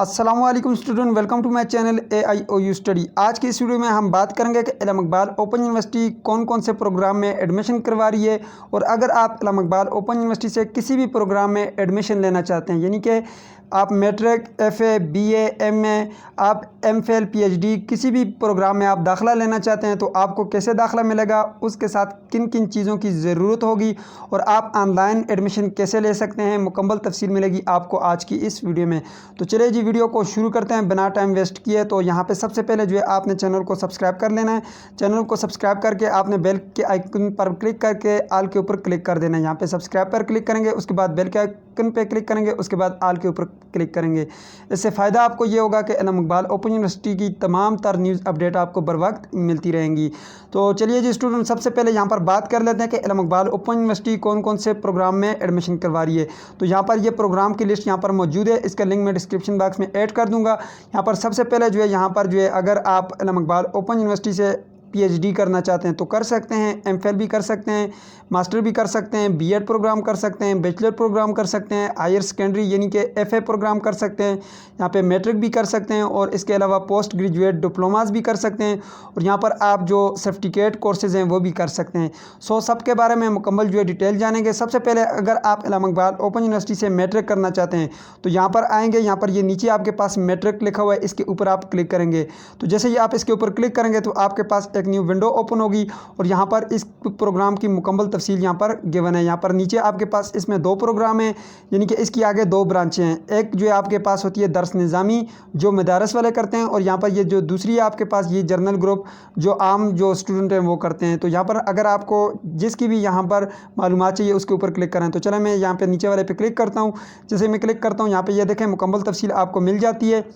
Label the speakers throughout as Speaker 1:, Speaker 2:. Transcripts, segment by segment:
Speaker 1: अस्सलामुअलैकुम student, welcome to my channel AIOU study. आज की इस वीडियो में हम बात करेंगे कि इल्म इकबाल ओपन यूनिवर्सिटी कौन कौन से प्रोग्राम में एडमिशन करवा रही है। और अगर आप इल्म इकबाल ओपन यूनिवर्सिटी से किसी भी प्रोग्राम में एडमिशन लेना चाहते हैं, यानी कि आप मैट्रिक, FA, BA, MA, आप MPhil, PhD किसी भी प्रोग्राम में आप दाखिला लेना चाहते हैं, तो आपको कैसे दाखिला मिलेगा, उसके साथ किन किन चीज़ों की ज़रूरत होगी और आप ऑनलाइन एडमिशन कैसे ले सकते हैं, मुकम्मल तफसील मिलेगी आपको आज की इस वीडियो में। तो चलिए जी, वीडियो को शुरू करते हैं बिना टाइम वेस्ट किए। तो यहाँ पे सबसे पहले जो है आपने चैनल को सब्सक्राइब कर लेना है। चैनल को सब्सक्राइब करके आपने बेल के आइकन पर क्लिक करके आल के ऊपर क्लिक कर देना है। यहाँ पे सब्सक्राइब पर क्लिक करेंगे, उसके बाद बेल के आइकन पे क्लिक करेंगे, उसके बाद आल के ऊपर क्लिक करेंगे। इससे फ़ायदा आपको ये होगा कि इल्म इकबाल ओपन यूनिवर्सिटी की तमाम तर न्यूज़ अपडेट आपको बर वक्त मिलती रहेंगी। तो चलिए जी स्टूडेंट, सबसे पहले यहाँ पर बात कर लेते हैं कि इल्म इकबाल ओपन यूनिवर्सिटी कौन कौन से प्रोग्राम में एडमिशन करवा रही है। तो यहाँ पर ये प्रोग्राम की लिस्ट यहाँ पर मौजूद है, इसका लिंक मैं डिस्क्रिप्शन बॉक्स में ऐड कर दूँगा। यहाँ पर सबसे पहले जो है यहाँ पर जो है अगर आप इल्म इकबाल ओपन यूनिवर्सिटी से PhD करना चाहते हैं तो कर सकते हैं, MPhil भी कर सकते हैं, मास्टर भी कर सकते हैं, B.Ed प्रोग्राम कर सकते हैं, बैचलर प्रोग्राम कर सकते हैं, हायर सेकेंडरी यानी कि FA प्रोग्राम कर सकते हैं, यहाँ पे मैट्रिक भी कर सकते हैं और इसके अलावा पोस्ट ग्रेजुएट डिप्लोमास भी कर सकते हैं और यहाँ पर आप जो सर्टिफिकेट कोर्सेज़ हैं वो भी कर सकते हैं। सो सब के बारे में मुकम्मल जो है डिटेल जानेंगे। सबसे पहले अगर आप इल्म इकबाल ओपन यूनिवर्सिटी से मैट्रिक करना चाहते हैं तो यहाँ पर आएँगे, यहाँ पर ये नीचे आपके पास मैट्रिक लिखा हुआ है, इसके ऊपर आप क्लिक करेंगे। तो जैसे ही आप इसके ऊपर क्लिक करेंगे तो आपके पास एक न्यू विंडो ओपन होगी और यहाँ पर इस प्रोग्राम की मुकम्मल तफसील यहाँ पर गिवन है। यहाँ पर नीचे आपके पास इसमें दो प्रोग्राम हैं, यानी कि इसकी आगे दो ब्रांचें हैं। एक जो है आपके पास होती है दर्स निज़ामी, जो मदारस वाले करते हैं, और यहाँ पर ये जो दूसरी है आपके पास ये जर्नल ग्रुप, जो आम जो स्टूडेंट हैं वो करते हैं। तो यहाँ पर अगर आपको जिसकी भी यहाँ पर मालूमात चाहिए उसके ऊपर क्लिक करें। तो चले मैं यहाँ पर नीचे वाले पे क्लिक करता हूँ। जैसे मैं क्लिक करता हूँ यहाँ पर ये देखें मुकम्मल तफसील आपको मिल जाती है।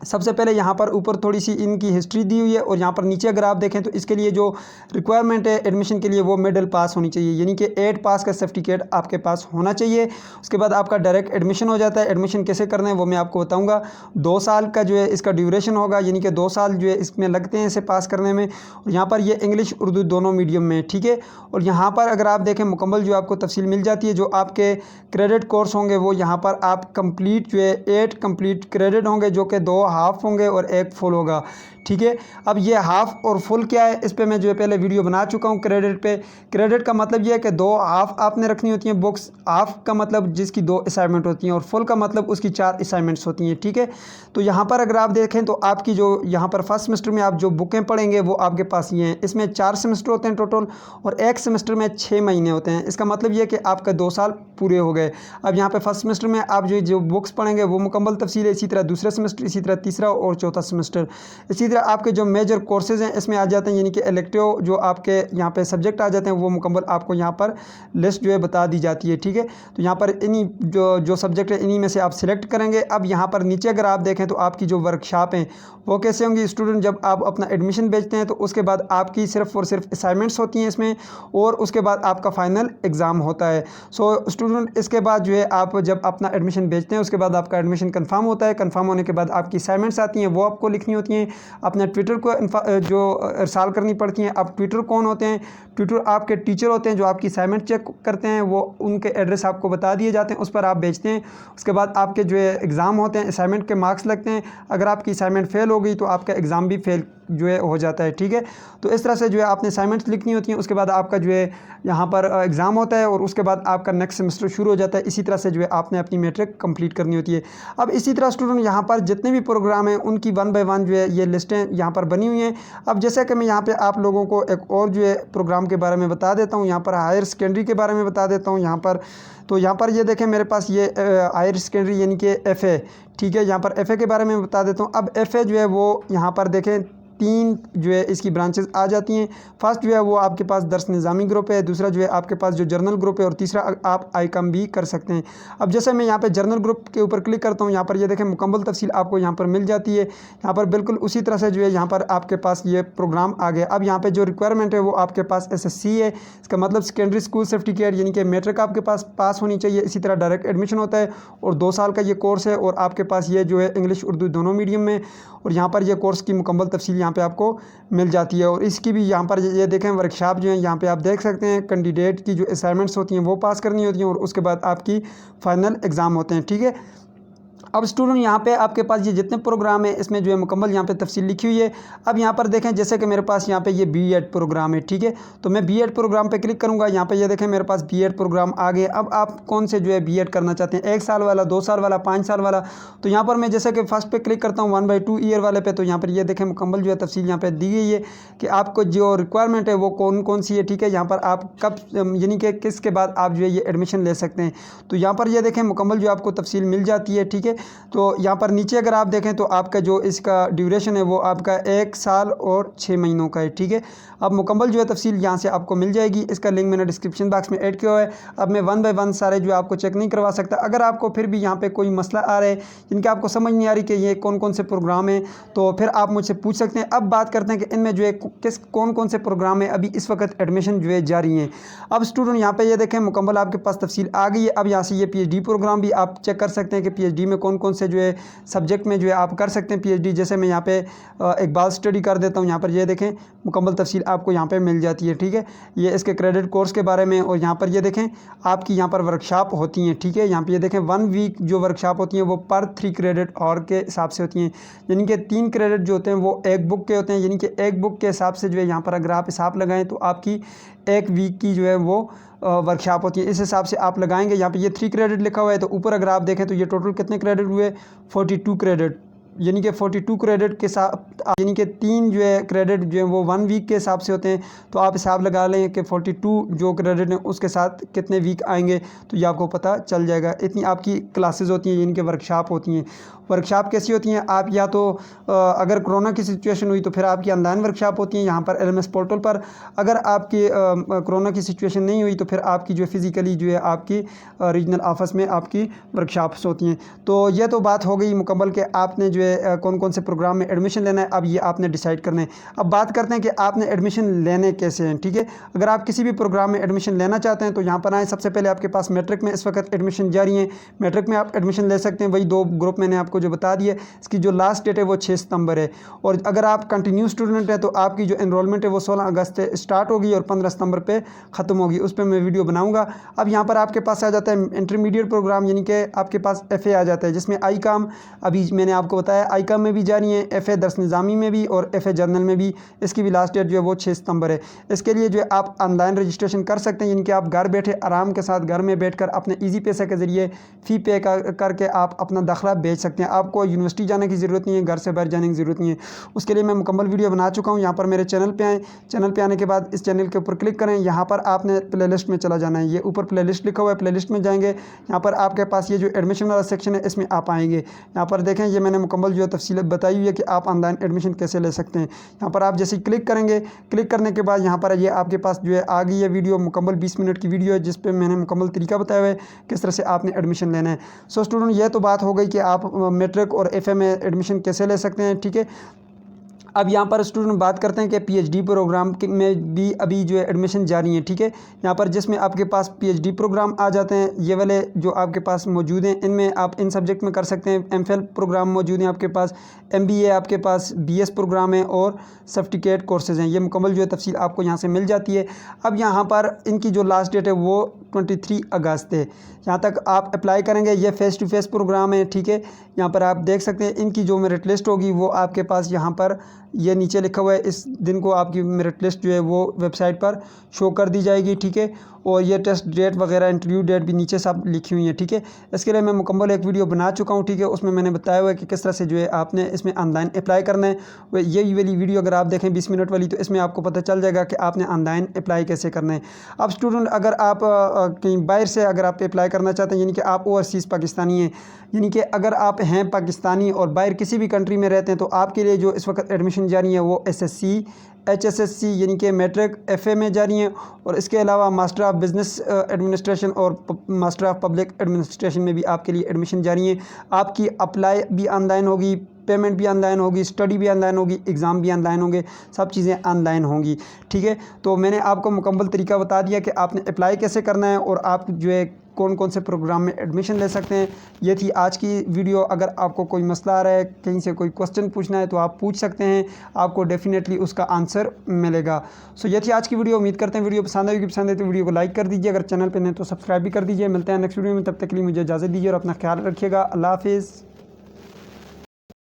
Speaker 1: सबसे पहले यहाँ पर ऊपर थोड़ी सी इनकी हिस्ट्री दी हुई है और यहाँ पर नीचे अगर आप देखें तो इसके लिए जो रिक्वायरमेंट है एडमिशन के लिए वो मिडिल पास होनी चाहिए, यानी कि 8 पास का सर्टिफिकेट आपके पास होना चाहिए। उसके बाद आपका डायरेक्ट एडमिशन हो जाता है। एडमिशन कैसे करना है वो मैं आपको बताऊँगा। 2 साल का जो है इसका ड्यूरेशन होगा, यानी कि 2 साल जो है इसमें लगते हैं इसे पास करने में। और यहाँ पर ये इंग्लिश उर्दू दोनों मीडियम में, ठीक है। और यहाँ पर अगर आप देखें मुकम्मल जो आपको तफसील मिल जाती है। जो आपके क्रेडिट कोर्स होंगे वो यहाँ पर आप कंप्लीट जो है 8 कंप्लीट क्रेडिट होंगे, जो कि 2 हाफ होंगे और 1 फुल होगा, ठीक है। अब ये हाफ और फुल क्या है, इस पे मैं जो है पहले वीडियो बना चुका हूँ क्रेडिट पे। क्रेडिट का मतलब ये है कि 2 हाफ आपने रखनी होती हैं बुक्स। हाफ का मतलब जिसकी 2 असाइनमेंट होती हैं और फुल का मतलब उसकी 4 असाइनमेंट्स होती हैं, ठीक है। तो यहाँ पर अगर आप देखें तो आपकी जो यहाँ पर फर्स्ट सेमेस्टर में आप जो बुकें पढ़ेंगे वो आपके पास ये हैं। इसमें 4 सेमेस्टर होते हैं टोटल और 1 सेमेस्टर में 6 महीने होते हैं। इसका मतलब ये है कि आपका 2 साल पूरे हो गए। अब यहाँ पे फर्स्ट सेमेस्टर में आप जो बुक्स पढ़ेंगे वो मुकम्मल तफसील है, इसी तरह दूसरा सेमेस्टर, इसी तरह तीसरा और चौथा सेमेस्टर। इसी तरह आपके जो मेजर कोर्सेज़ हैं इसमें आ जाते हैं, यानी कि इलेक्टिव जो आपके यहाँ पे सब्जेक्ट आ जाते हैं वो मुकम्मल आपको यहाँ पर लिस्ट जो है बता दी जाती है, ठीक है। तो यहाँ पर इन्हीं जो सब्जेक्ट है इन्हीं में से आप सिलेक्ट करेंगे। अब यहाँ पर नीचे अगर आप देखें तो आपकी जो वर्कशॉप हैं वो कैसे होंगी स्टूडेंट, जब आप अपना एडमिशन भेजते हैं तो उसके बाद आपकी सिर्फ और सिर्फ असाइनमेंट्स होती हैं इसमें, और उसके बाद आपका फाइनल एग्ज़ाम होता है। सो स्टूडेंट इसके बाद जो है आप जब अपना एडमिशन भेजते हैं उसके बाद आपका एडमिशन कंफर्म होता है। कंफर्म होने के बाद आपकी असाइनमेंट्स आती हैं, वो आपको लिखनी होती हैं। अपने ट्विटर को जो इरसाल करनी पड़ती हैं। अब ट्विटर कौन होते हैं? ट्विटर आपके टीचर होते हैं जो आपकी असाइनमेंट चेक करते हैं, वो उनके एड्रेस आपको बता दिए जाते हैं, उस पर आप भेजते हैं। उसके बाद आपके जो है एग्ज़ाम होते हैं, असाइनमेंट के मार्क्स लगते हैं। अगर आपकी असाइनमेंट फेल हो गई तो आपका एग्ज़ाम भी फेल जो है हो जाता है, ठीक है। तो इस तरह से जो है आपने असाइनमेंट्स लिखनी होती हैं। उसके बाद आपका जो है यहाँ पर एग्ज़ाम होता है और उसके बाद आपका नेक्स्ट सेमेस्टर शुरू हो जाता है। इसी तरह से जो है आपने अपनी मैट्रिक कंप्लीट करनी होती है। अब इसी तरह स्टूडेंट यहाँ पर जितने भी प्रोग्राम हैं उनकी 1 बाय 1 जो है ये लिस्टें यहाँ पर बनी हुई हैं। अब जैसे कि मैं यहाँ पे आप लोगों को एक और जो है प्रोग्राम के बारे में बता देता हूँ, यहाँ पर हायर सेकेंडरी के बारे में बता देता हूँ। यहाँ पर ये देखें मेरे पास ये हायर सेकेंडरी यानी कि FA, ठीक है। यहाँ पर FA के बारे में बता देता हूँ। अब FA जो है वो यहाँ पर देखें 3 जो है इसकी ब्रांचेस आ जाती हैं। फर्स्ट जो है वो आपके पास दर्स निज़ामी ग्रुप है, दूसरा जो है आपके पास जो जर्नल ग्रुप है, और तीसरा आप ICOM भी कर सकते हैं। अब जैसे मैं यहाँ पे जर्नल ग्रुप के ऊपर क्लिक करता हूँ, यहाँ पर ये देखें मुकम्मल तफसील आपको यहाँ पर मिल जाती है। यहाँ पर बिल्कुल उसी तरह से जो है यहाँ पर आपके पास ये प्रोग्राम आ गया। अब यहाँ पर जो रिक्वायरमेंट है वो आपके पास SSC है, इसका मतलब सेकेंडरी स्कूल सर्टिफिकेट, यानी कि मैट्रिक आपके पास होनी चाहिए। इसी तरह डायरेक्ट एडमिशन होता है और 2 साल का ये कोर्स है और आपके पास ये जो है इंग्लिश उर्दू दोनों मीडियम में, और यहाँ पर ये कोर्स की मुकम्मल तफसील यहाँ पे आपको मिल जाती है। और इसकी भी यहाँ पर ये देखें वर्कशॉप जो है यहाँ पे आप देख सकते हैं। कैंडिडेट की जो असाइनमेंट्स होती हैं वो पास करनी होती हैं और उसके बाद आपकी फ़ाइनल एग्ज़ाम होते हैं, ठीक है। अब स्टूडेंट यहाँ पे आपके पास ये जितने प्रोग्राम है इसमें जो है मुकम्मल यहाँ पे तफसील लिखी हुई है। अब यहाँ पर देखें जैसे कि मेरे पास यहाँ पे ये बीएड प्रोग्राम है, ठीक है। तो मैं बीएड प्रोग्राम पे क्लिक करूँगा, यहाँ पे ये देखें मेरे पास बीएड प्रोग्राम आ गए। अब आप कौन से जो है बीएड करना चाहते हैं, 1 साल वाला, 2 साल वाला, 5 साल वाला। तो यहाँ पर मैं जैसे कि फर्स्ट पे क्लिक करता हूँ 1/2 ईयर वाले पे, तो यहाँ पर ये देखें मुकम्मल जो है तफसील यहाँ पर दी गई है कि आपको जो रिक्वायरमेंट है वो कौन कौन सी है, ठीक है। यहाँ पर आप कब यानी कि किसके बाद आप जो है ये एडमिशन ले सकते हैं। तो यहाँ पर ये देखें मुकम्मल जो आपको तफसील मिल जाती है, ठीक है। तो यहाँ पर नीचे अगर आप देखें तो आपका जो इसका ड्यूरेशन है वो आपका 1 साल और 6 महीनों का है, ठीक है। अब मुकम्मल जो है तफसील यहाँ से आपको मिल जाएगी। इसका लिंक मैंने डिस्क्रिप्शन बॉक्स में ऐड किया हुआ है। अब मैं 1 बाय 1 सारे जो आपको चेक नहीं करवा सकता। अगर आपको फिर भी यहाँ पे कोई मसला आ रहा है जिनका आपको समझ नहीं आ रही कि ये कौन कौन से प्रोग्राम हैं, तो फिर आप मुझसे पूछ सकते हैं। अब बात करते हैं कि इनमें जो है कौन कौन से प्रोग्राम है अभी इस वक्त एडमिशन जो है जारी हैं। अब स्टूडेंट यहाँ पर ये देखें मुकम्मल आपके पास तफसील आ गई है। अब यहाँ से ये PhD प्रोग्राम भी आप चेक कर सकते हैं कि PhD में कौन कौन से जो है सब्जेक्ट में जो है आप कर सकते हैं PhD। जैसे मैं यहाँ पे इकबाल स्टडी कर देता हूँ, यहाँ पर ये देखें मुकम्मल तफसील आपको यहाँ पे मिल जाती है, ठीक है। ये इसके क्रेडिट कोर्स के बारे में, और यहाँ पर ये देखें आपकी यहाँ पर वर्कशॉप होती हैं, ठीक है। यहाँ पे ये देखें 1 वीक जो वर्कशॉप होती हैं वो पर 3 क्रेडिट और के हिसाब से होती हैं, यानी कि 3 क्रेडिट जो होते हैं वो 1 बुक के होते हैं, यानी कि 1 बुक के हिसाब से जो है यहाँ पर अगर आप हिसाब लगाएँ तो आपकी 1 वीक की जो है वो वर्कशॉप होती है। इस हिसाब से आप लगाएंगे। यहाँ पे ये 3 क्रेडिट लिखा हुआ है, तो ऊपर अगर आप देखें तो ये टोटल कितने क्रेडिट हुए, 42 क्रेडिट, यानी कि 42 क्रेडिट के साथ, यानी कि 3 जो है क्रेडिट जो है वो 1 वीक के हिसाब से होते हैं। तो आप हिसाब लगा लें कि 42 जो क्रेडिट हैं उसके साथ कितने वीक आएंगे, तो ये आपको पता चल जाएगा। इतनी आपकी क्लासेस होती हैं, इनके वर्कशॉप होती हैं। वर्कशॉप कैसी होती हैं, आप या तो अगर कोरोना की सिचुएशन हुई तो फिर आपकी ऑनलाइन वर्कशॉप होती हैं यहाँ पर LMS पोर्टल पर। अगर आपकी कोरोना की सिचुएशन नहीं हुई तो फिर आपकी जो फिज़िकली जो है आपकी रीजनल ऑफिस में आपकी वर्कशॉप्स होती हैं। तो ये तो बात हो गई मुकम्मल कि आपने जो है कौन कौन से प्रोग्राम में एडमिशन लेना है, अब ये आपने डिसाइड करना है। अब बात करते हैं कि आपने एडमिशन लेने कैसे हैं, ठीक है। अगर आप किसी भी प्रोग्राम में एडमिशन लेना चाहते हैं तो यहाँ पर आएँ। सबसे पहले आपके पास मैट्रिक में इस वक्त एडमिशन जारी है, मैट्रिक में आप एडमिशन ले सकते हैं। वही 2 ग्रुप मैंने आपको जो बता दिए, इसकी जो लास्ट डेट है वो 6 सितंबर है। और अगर आप कंटिन्यू स्टूडेंट है तो आपकी जो एनरोलमेंट है वो 16 अगस्त से स्टार्ट होगी और 15 सितंबर पे ख़त्म होगी, उस पर मैं वीडियो बनाऊंगा। अब यहाँ पर आपके पास आ जाता है इंटरमीडिएट प्रोग्राम, यानी कि आपके पास FA आ जाता है, जिसमें ICOM अभी मैंने आपको बताया ICOM में भी जारी है, FA दर्स निज़ामी में भी और FA जर्नल में भी। इसकी भी लास्ट डेट जो है वो 6 सितंबर है। इसके लिए जो है आप ऑनलाइन रजिस्ट्रेशन कर सकते हैं, यानी कि आप घर बैठे आराम के साथ घर में बैठकर अपने ईजी पैसे के ज़रिए फ़ी पे करके आप अपना दाखिला भेज सकते हैं। आपको यूनिवर्सिटी जाने की ज़रूरत नहीं है, घर से बाहर जाने की ज़रूरत नहीं है। उसके लिए मैं मुकम्मल वीडियो बना चुका हूँ। यहाँ पर मेरे चैनल पे आएँ, चैनल पे आने के बाद इस चैनल के ऊपर क्लिक करें। यहाँ पर आपने प्लेलिस्ट में चला जाना है, ये ऊपर प्लेलिस्ट लिखा हुआ है, प्लेलिस्ट में जाएंगे। यहाँ पर आपके पास ये जो एडमिशन वाला सेक्शन है इसमें आप आएंगे। यहाँ पर देखें ये मैंने मुकम्मल जो है तफसील बताई हुई है कि आप ऑनलाइन एडमिशन कैसे ले सकते हैं। यहाँ पर आप जैसे क्लिक करेंगे, क्लिक करने के बाद यहाँ पर ये आपके पास जो है आ गई है वीडियो, मुकम्मल 20 मिनट की वीडियो है, जिस पर मैंने मुकम्मल तरीका बताया हुआ है किस तरह से आपने एडमिशन लेना है। सो स्टूडेंट ये तो बात हो गई कि आप मैट्रिक और FA में एडमिशन कैसे ले सकते हैं, ठीक है। अब यहाँ पर स्टूडेंट बात करते हैं कि PhD प्रोग्राम में भी अभी जो है एडमिशन जारी है, ठीक है। यहाँ पर जिसमें आपके पास PhD प्रोग्राम आ जाते हैं, ये वाले जो आपके पास मौजूद हैं, इनमें आप इन सब्जेक्ट में कर सकते हैं। MPhil प्रोग्राम मौजूद हैं आपके पास, MBA आपके पास, BS प्रोग्राम है और सर्टिफिकेट कोर्सेज़ हैं। ये मुकम्मल जो है तफसील आपको यहाँ से मिल जाती है। अब यहाँ पर इनकी जो लास्ट डेट है वो 23 अगस्त है, यहाँ तक आप अप्लाई करेंगे। ये फ़ेस टू फेस प्रोग्राम है, ठीक है। यहाँ पर आप देख सकते हैं इनकी जो मेरिट लिस्ट होगी वो आपके पास यहाँ पर ये नीचे लिखा हुआ है। इस दिन को आपकी मेरिट लिस्ट जो है वो वेबसाइट पर शो कर दी जाएगी, ठीक है। और ये टेस्ट डेट वगैरह, इंटरव्यू डेट भी नीचे सब लिखी हुई है, ठीक है। इसके लिए मैं मुकम्मल एक वीडियो बना चुका हूँ, ठीक है। उसमें मैंने बताया हुआ है कि किस तरह से जो है आपने इसमें ऑनलाइन अप्लाई करना है। ये वाली वीडियो अगर आप देखें 20 मिनट वाली, तो इसमें आपको पता चल जाएगा कि आपने ऑनलाइन अप्लाई कैसे करना है। अब स्टूडेंट अगर आप कहीं बाहर से अगर आप अप्लाई करना चाहते हैं, यानी कि आप ओवरसीज़ पाकिस्तानी हैं, यानी कि अगर आप हैं पाकिस्तानी और बाहर किसी भी कंट्री में रहते हैं, तो आपके लिए जो इस वक्त एडमिशन जारी है वो SSC HSSC यानी कि मैट्रिक FA में जारी हैं। और इसके अलावा मास्टर ऑफ बिज़नेस एडमिनिस्ट्रेशन और मास्टर ऑफ पब्लिक एडमिनिस्ट्रेशन में भी आपके लिए एडमिशन जारी है। आपकी अप्लाई भी ऑनलाइन होगी, पेमेंट भी ऑनलाइन होगी, स्टडी भी ऑनलाइन होगी, एग्ज़ाम भी ऑनलाइन होंगे, सब चीज़ें ऑनलाइन होंगी, ठीक है। तो मैंने आपको मुकम्मल तरीका बता दिया कि आपने अप्लाई कैसे करना है और आप जो है कौन कौन से प्रोग्राम में एडमिशन ले सकते हैं। ये थी आज की वीडियो। अगर आपको कोई मसला आ रहा है, कहीं से कोई क्वेश्चन पूछना है, तो आप पूछ सकते हैं, आपको डेफिनेटली उसका आंसर मिलेगा। सो ये थी आज की वीडियो। उम्मीद करते हैं वीडियो पसंद आएगी। पसंद है तो वीडियो को लाइक कर दीजिए, अगर चैनल पर नहीं तो सब्सक्राइब भी कर दीजिए। मिलते हैं नेक्स्ट वीडियो में, तब तक के लिए मुझे इजाज़त दीजिए और अपना ख्याल रखिएगा। अल्लाह हाफिज़।